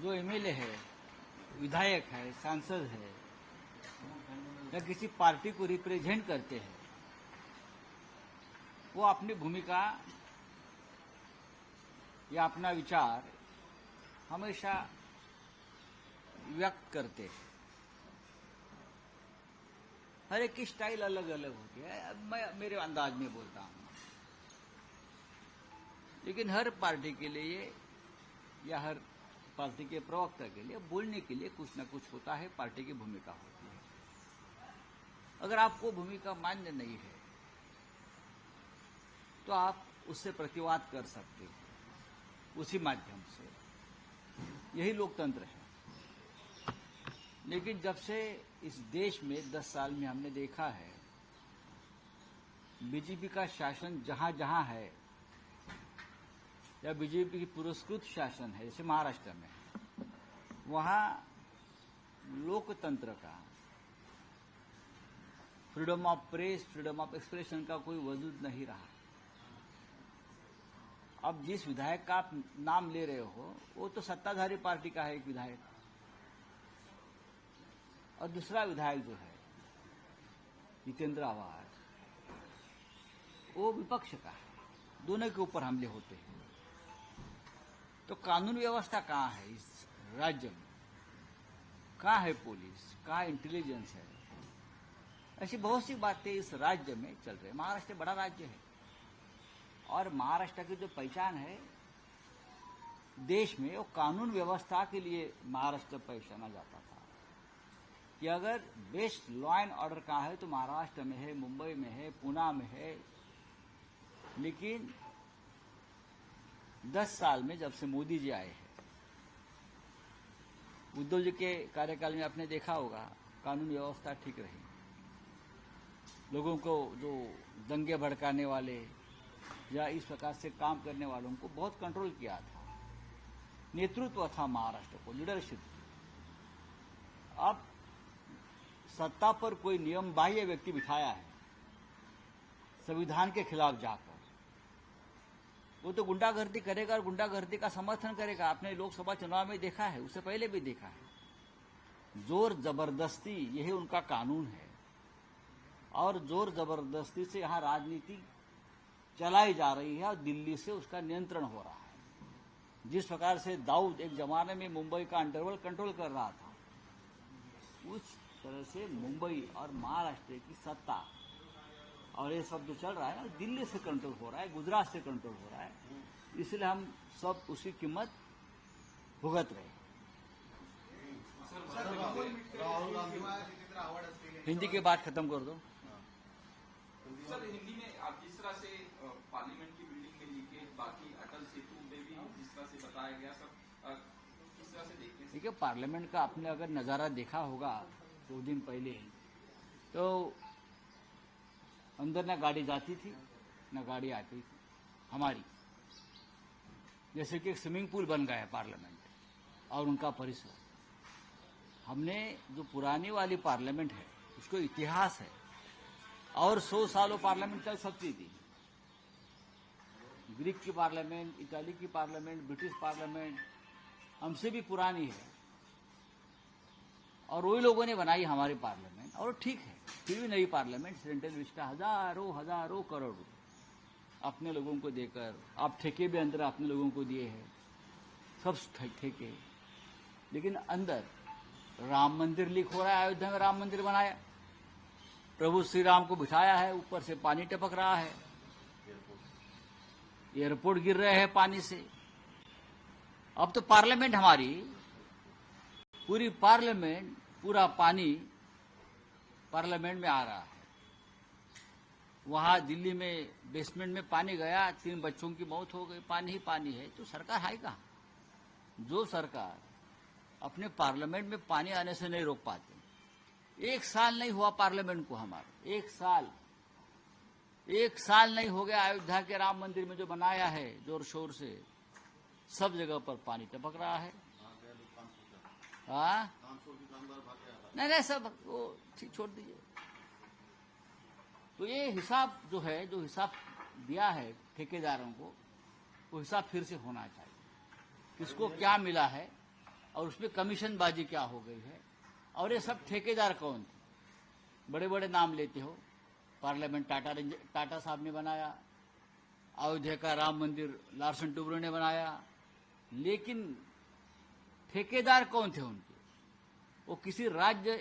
जो एमएलए है, विधायक है, सांसद है या किसी पार्टी को रिप्रेजेंट करते हैं, वो अपनी भूमिका या अपना विचार हमेशा व्यक्त करते हैं। हर एक की स्टाइल अलग अलग होती है। अब मैं मेरे अंदाज में बोलता हूं, लेकिन हर पार्टी के लिए या हर पार्टी के प्रवक्ता के लिए बोलने के लिए कुछ न कुछ होता है, पार्टी की भूमिका होती है। अगर आपको भूमिका मान्य नहीं है तो आप उससे प्रतिवाद कर सकते हैं उसी माध्यम से। यही लोकतंत्र है। लेकिन जब से इस देश में 10 साल में हमने देखा है बीजेपी का शासन जहां जहां है या बीजेपी की पुरस्कृत शासन है, जैसे महाराष्ट्र में, वहां लोकतंत्र का, freedom of press, freedom of expression का कोई वजूद नहीं रहा। अब जिस विधायक का आप नाम ले रहे हो वो तो सत्ताधारी पार्टी का है एक विधायक, और दूसरा विधायक जो है जितेंद्र आवाज, वो विपक्ष का है। दोनों के ऊपर हमले होते हैं। तो कानून व्यवस्था कहाँ है इस राज्य में? कहाँ है पुलिस? कहाँ इंटेलिजेंस है? ऐसी बहुत सी बातें इस राज्य में चल रही है। महाराष्ट्र बड़ा राज्य है और महाराष्ट्र की जो पहचान है देश में, वो कानून व्यवस्था के लिए महाराष्ट्र पहचाना जाता था कि अगर बेस्ट लॉ एंड ऑर्डर कहाँ है तो महाराष्ट्र में है, मुंबई में है, पुणे में है। लेकिन 10 साल में जब से मोदी जी आए हैं, उद्धव जी के कार्यकाल में आपने देखा होगा कानून व्यवस्था ठीक रही। लोगों को जो दंगे भड़काने वाले या इस प्रकार से काम करने वालों को बहुत कंट्रोल किया था। नेतृत्व था महाराष्ट्र को, लीडरशिप। अब सत्ता पर कोई नियम बाह्य व्यक्ति बिठाया है संविधान के खिलाफ जाकर, वो तो गुंडागर्दी करेगा और गुंडागर्दी का समर्थन करेगा। आपने लोकसभा चुनाव में देखा है, उससे पहले भी देखा है। जोर जबरदस्ती यही उनका कानून है और जोर जबरदस्ती से यहां राजनीति चलाई जा रही है और दिल्ली से उसका नियंत्रण हो रहा है। जिस प्रकार से दाऊद एक जमाने में मुंबई का अंडरवर्ल्ड कंट्रोल कर रहा था, उस तरह से मुंबई और महाराष्ट्र की सत्ता और ये सब जो चल रहा है ना, दिल्ली से कंट्रोल हो रहा है, गुजरात से कंट्रोल हो रहा है। इसलिए हम सब उसकी कीमत भुगत रहे। हिंदी की बात खत्म कर दो सर। हिंदी में आप जिस तरह से पार्लियामेंट की बिल्डिंग में लीकेज, बाकी अटल सेतु में भी जिस तरह से बताया गया, सब किस तरह से देखते हैं? देखिए, पार्लियामेंट का आपने अगर नजारा देखा होगा 2 दिन पहले, तो अंदर न गाड़ी जाती थी न गाड़ी आती थी हमारी। जैसे कि एक स्विमिंग पूल बन गया है पार्लियामेंट और उनका परिसर। हमने जो पुरानी वाली पार्लियामेंट है उसको इतिहास है और 100 सालों पार्लियामेंट चल सकती थी। ग्रीक की पार्लियामेंट, इटाली की पार्लियामेंट, ब्रिटिश पार्लियामेंट हमसे भी पुरानी है और वही लोगों ने बनाई हमारी पार्लियामेंट, और ठीक है। फिर भी नई पार्लियामेंट सेंट्रल विस्टा हजारों करोड़ अपने लोगों को देकर, आप ठेके भी अंदर अपने लोगों को दिए हैं, सब ठेके। लेकिन अंदर राम मंदिर लीक हो रहा है। अयोध्या में राम मंदिर बनाया, प्रभु श्री राम को बिठाया है, ऊपर से पानी टपक रहा है, एयरपोर्ट गिर रहे हैं पानी से। अब तो पार्लियामेंट हमारी, पूरी पार्लियामेंट, पूरा पानी पार्लियामेंट में आ रहा है। वहां दिल्ली में बेसमेंट में पानी गया, 3 बच्चों की मौत हो गई। पानी ही पानी है तो सरकार है कहां? जो सरकार अपने पार्लियामेंट में पानी आने से नहीं रोक पाते। 1 साल नहीं हुआ पार्लियामेंट को हमारे, 1 साल नहीं हो गया अयोध्या के राम मंदिर में जो बनाया है जोर शोर से, सब जगह पर पानी टपक रहा है। हाँ, नहीं सब वो ठीक छोड़ दीजिए। तो ये हिसाब जो है, जो हिसाब दिया है ठेकेदारों को, वो हिसाब फिर से होना चाहिए। किसको क्या मिला है और उसमें कमीशनबाजी क्या हो गई है, और ये सब ठेकेदार कौन थे? बड़े बड़े नाम लेते हो, पार्लियामेंट टाटा साहब ने बनाया, अयोध्या का राम मंदिर लार्सन टुब्रो ने बनाया, लेकिन ठेकेदार कौन थे उनके? वो किसी राज्य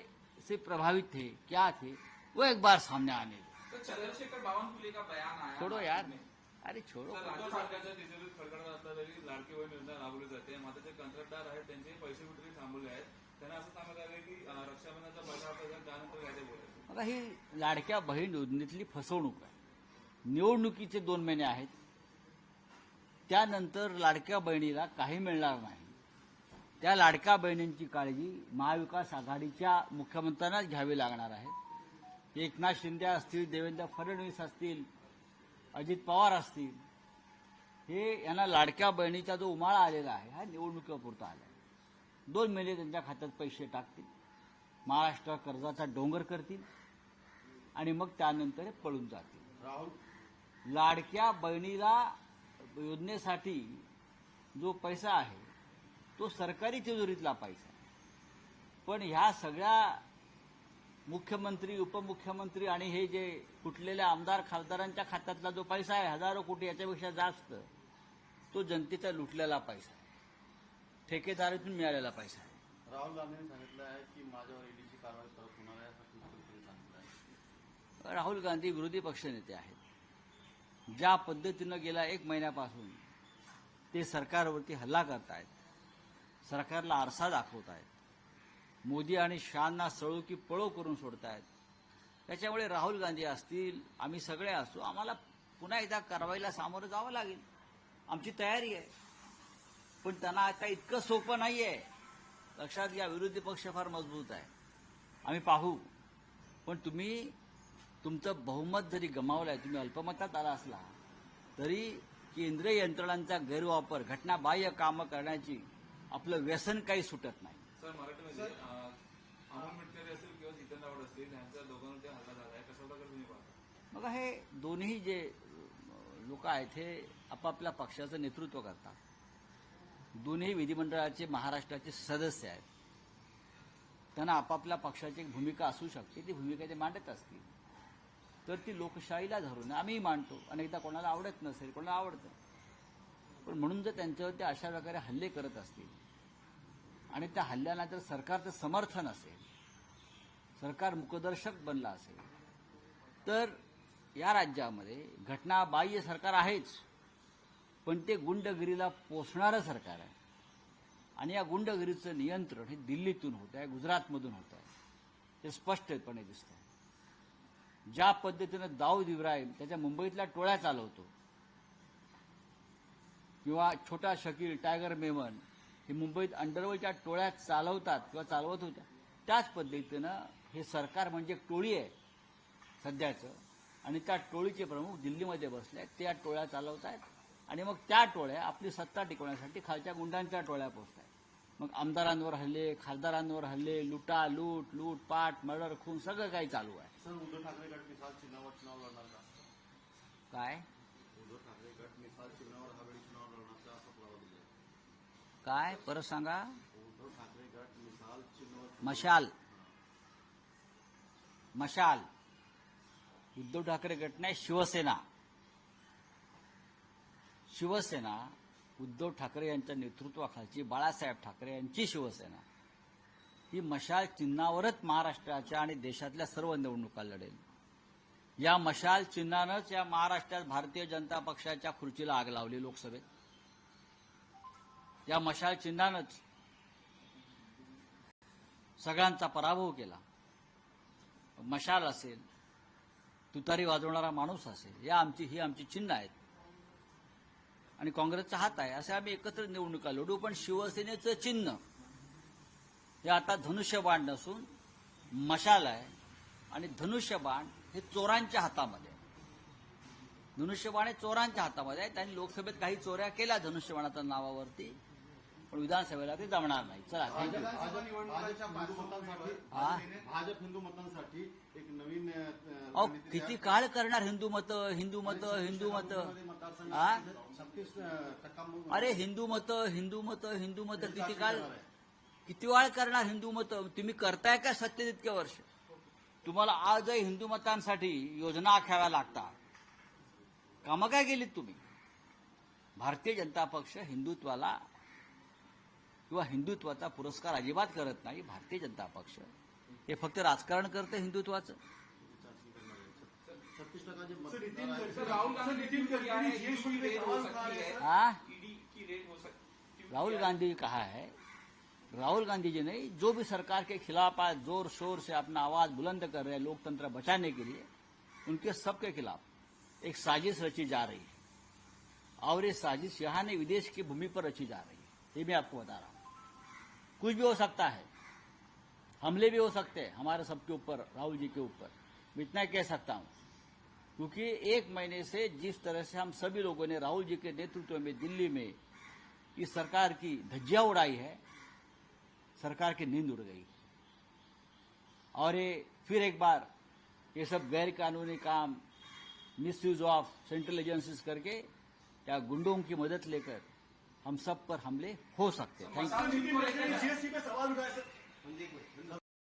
से प्रभावित थे, क्या थे, वो एक बार सामने आने दो। तो चंद्रशेखर बावनकुळे का बयान आया छोड़ो यार, अरे छोड़ो। उद्धव ठाकरेंच्या तिजोरीत खडखड असला तरी लाडकी बहीण योजना राबवली जाते. मात्र जे कंत्राटदार आहेत त्यांचे पैसे कुठेतरी थांबवले आहेत. त्यांना असं सांगण्यात आलं की रक्षाबंधनाचा पैसा आपल्याला त्यानंतर काय ते बोलायचं. आता ही लाडक्या बहीण योजनेतली फसवणूक आहे. निवडणुकीचे 2 महिने आहेत, त्यानंतर लाडक्या बहिणीला काही मिळणार नाही. त्या लाडक्या बहिणींची काळजी महाविकास आघाडीच्या मुख्यमंत्र्यांनाच घ्यावी लागणार आहे. एकनाथ शिंदे असतील, देवेंद्र फडणवीस असतील, अजित पवार असतील, हे यांना लाडक्या बहिणीचा जो उमाळा आलेला आहे हा निवडणुकीपुरता आला आहे. 2 महिने त्यांच्या खात्यात पैसे टाकतील, महाराष्ट्र कर्जाचा डोंगर करतील आणि मग त्यानंतर हे पळून जातील. राहुल लाडक्या बहिणीला योजनेसाठी जो पैसा आहे तो सरकारी तिजोरीतला पैसा आहे. पण ह्या सगळ्या मुख्यमंत्री, उपमुख्यमंत्री आणि हे जे कुठलेल्या आमदार खासदारांच्या खात्यातला जो पैसा आहे, हजारो कोटी, याच्यापेक्षा जास्त तो जनतेचा लुटलेला पैसा आहे, ठेकेदारीतून मिळालेला पैसा आहे. राहुल गांधींनी सांगितलं आहे की माझ्यावर ईडीची कारवाई परत होणार आहे असं कुठेतरी सांगितलं आहे. राहुल गांधी विरोधी पक्षनेते आहेत. ज्या पद्धतीनं गेल्या 1 महिन्यापासून ते सरकारवरती हल्ला करतायत, सरकारला आरसा दाखवत आहेत, मोदी आणि शहांना सळो की पळो करून सोडतायत, त्याच्यामुळे राहुल गांधी असतील, आम्ही सगळे असतो, आम्हाला पुन्हा एकदा कारवाईला सामोरं जावं लागेल. आमची तयारी आहे. पण त्यांना आता इतकं सोपं नाही आहे. लक्षात घ्या, विरोधी पक्ष फार मजबूत आहे. आम्ही पाहू. पण तुम्ही तुमचं बहुमत जरी गमावलंय, तुम्ही अल्पमतात आला असला तरी केंद्रीय यंत्रणांचा गैरवापर, घटनाबाह्य कामं करण्याची आपलं व्यसन काही सुटत नाही. सर मराठीमध्ये अमोल मिटकरी असेल किंवा जितेंद्र आव्हाड असतील यांच्या दोघांवरती हल्ला झाला आहे. कशा प्रकारे तुम्ही पाहता? मग हे दोन्ही जे लोक आहेत हे आपापल्या पक्षाचं नेतृत्व करतात. दोन्ही विधिमंडळाचे महाराष्ट्राचे सदस्य आहेत. त्यांना आपापल्या पक्षाची एक भूमिका असू शकते, ती भूमिका ते मांडत असतील तर ती लोकशाहीला धरून आम्ही मांडतो. अनेकदा कोणाला आवडत नसेल, कोणाला आवडतं, पण म्हणून जर त्यांच्यावरती अशा प्रकारे हल्ले करत असतील आणि त्या हल्ल्याला जर सरकारचं समर्थन असेल, सरकार मुकदर्शक बनला असेल, तर या राज्यामध्ये घटनाबाह्य सरकार आहेच, पण ते गुंडगिरीला पोसणारं सरकार आहे. आणि या गुंडगिरीचं नियंत्रण हे दिल्लीतून होत आहे, गुजरातमधून होत आहे. ते स्पष्टपणे दिसतं. ज्या पद्धतीनं दाऊद इब्राहिम त्याच्या मुंबईतल्या टोळ्या चालवतो, किंवा छोटा शकील, टायगर मेमन हे मुंबईत अंडरवर्ल्डच्या टोळ्या चालवतात किंवा चालवत होत्या, त्याच पद्धतीनं हे सरकार म्हणजे एक टोळी आहे सध्याचं. आणि त्या टोळीचे प्रमुख दिल्लीमध्ये बसले आहेत. ते या टोळ्या चालवत आहेत आणि मग त्या टोळ्या आपली सत्ता टिकवण्यासाठी खालच्या गुंडांच्या टोळ्या पोचत आहेत. मग आमदारांवर हल्ले, खासदारांवर हल्ले, लूटपाट, मर्डर, खून सगळं काही चालू आहे. सर उद्धव ठाकरे गट मिसाल चिन्हावर चुनाव लढणार का? काय उद्धव ठाकरे गट मिसाल चिन्हावर हावेळी चुनाव लढणार का असं पुरावा दिलाय. काय परत सांगा. उद्धव ठाकरे गट मिसाल चिन्हावर मशाल उद्धव ठाकरे गट नाही, शिवसेना उद्धव ठाकरे यांच्या नेतृत्वाखालची बाळासाहेब ठाकरे यांची शिवसेना ही मशाल चिन्हावरच महाराष्ट्राच्या आणि देशातल्या सर्व निवडणुका लढेल. या मशाल चिन्हानंच या महाराष्ट्रात भारतीय जनता पक्षाच्या खुर्चीला आग लावली लोकसभेत. या मशाल चिन्हानंच सगळ्यांचा पराभव केला. मशाल असेल, तुतारी वाजवणारा माणूस असेल, ही आमची चिन्ह आहेत आणि काँग्रेसचा हात आहे. असे आम्ही एकत्र निवडणुका लढू. पण शिवसेनेचं चिन्ह हे आता धनुष्यबाण नसून मशाल आहे. आणि धनुष्यबाण हे चोरांच्या हातामध्ये आहे. धनुष्यबाण हे चोरांच्या हातामध्ये आहे. त्यांनी लोकसभेत काही चोऱ्या केल्या धनुष्यबाणाच्या नावावरती, पण विधानसभेला ते जमणार नाही. चला, थँक्यू. भाजप हिंदू मतांसाठी एक नवीन अहो, किती काळ करणार हिंदू मत. अरे हिंदू मत किती काळ. किती वेळ करणार हिंदू मत? तुम्ही करताय का सत्य तितके वर्ष? तुम्हाला आजही हिंदू मतांसाठी योजना आखाव्या लागतात. कामं काय केलीत तुम्ही? भारतीय जनता पक्ष हिंदुत्वाला किंवा हिंदुत्वाचा पुरस्कार अजिबात करत नाही. भारतीय जनता पक्ष हे फक्त राजकारण करतं हिंदुत्वाचं. 36% जे सर, नितीन मतदार आहेत, सर राहुल गांधी नितिन ने किया है, गडकरी ईडी की रेड हो सकती है, हाँ? ईडी की रेड हो सकती है. राहुल गांधी कहा है, राहुल गांधी जी ने जो भी सरकार के खिलाफ आज जोर शोर से अपना आवाज बुलंद कर रहे हैं लोकतंत्र बचाने के लिए, उनके सबके खिलाफ एक साजिश रची जा रही है. और ये साजिश यहां नहीं विदेश की भूमि पर रची जा रही है. ये मैं आपको बता रहा हूं. कुछ भी हो सकता है, हमले भी हो सकते हैं हमारे सबके ऊपर, राहुल जी के ऊपर. मैं इतना कह सकता हूं क्योंकि एक महीने से जिस तरह से हम सभी लोगों ने राहुल जी के नेतृत्व में दिल्ली में इस सरकार की धज्जियां उड़ाई है, सरकार की नींद उड़ गई. और ये फिर एक बार ये सब गैर कानूनी काम, मिसयूज ऑफ सेंट्रल एजेंसीज करके या गुंडों की मदद लेकर हम सब पर हमले हो सकते हैं. Thank you. Nitin Gadkari GST पे सवाल उठाए सर.